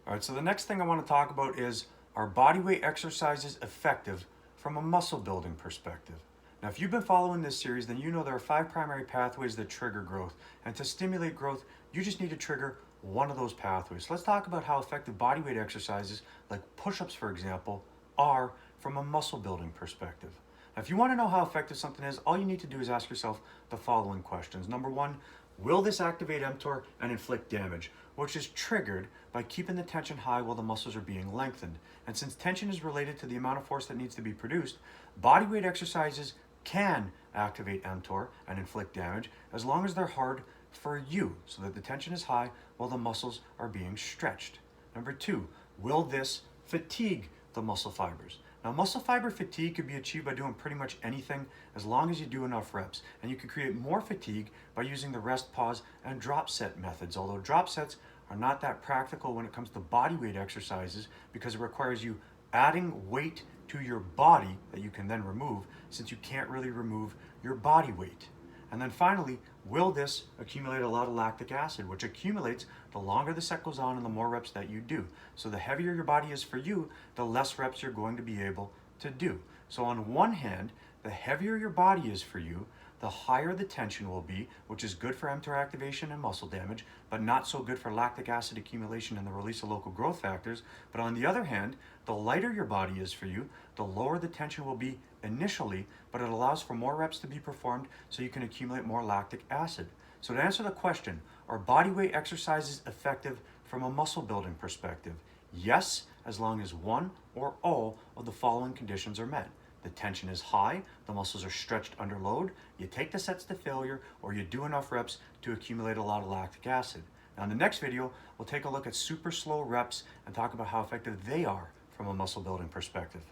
All right, so the next thing I want to talk about is, are body weight exercises effective from a muscle building perspective? Now, if you've been following this series, then you know there are 5 primary pathways that trigger growth. And to stimulate growth, you just need to trigger one of those pathways. So let's talk about how effective body weight exercises, like push-ups, for example, are from a muscle building perspective. Now, if you want to know how effective something is, all you need to do is ask yourself the following questions. Number one, will this activate mTOR and inflict damage, which is triggered by keeping the tension high while the muscles are being lengthened? And since tension is related to the amount of force that needs to be produced, body weight exercises can activate mTOR and inflict damage as long as they're hard for you, so that the tension is high while the muscles are being stretched. Number two, will this fatigue the muscle fibers? Now, muscle fiber fatigue could be achieved by doing pretty much anything as long as you do enough reps. And you can create more fatigue by using the rest, pause, and drop set methods. Although drop sets are not that practical when it comes to body weight exercises, because it requires you adding weight to your body that you can then remove, since you can't really remove your body weight. And then finally, will this accumulate a lot of lactic acid, which accumulates the longer the set goes on and the more reps that you do. So the heavier your body is for you, the less reps you're going to be able to do. So on one hand, the heavier your body is for you, the higher the tension will be, which is good for mTOR activation and muscle damage, but not so good for lactic acid accumulation and the release of local growth factors. But on the other hand, the lighter your body is for you, the lower the tension will be initially, but it allows for more reps to be performed so you can accumulate more lactic acid. So to answer the question, are body weight exercises effective from a muscle building perspective? Yes, as long as one or all of the following conditions are met. The tension is high, the muscles are stretched under load, you take the sets to failure, or you do enough reps to accumulate a lot of lactic acid. Now in the next video, we'll take a look at super slow reps and talk about how effective they are from a muscle building perspective.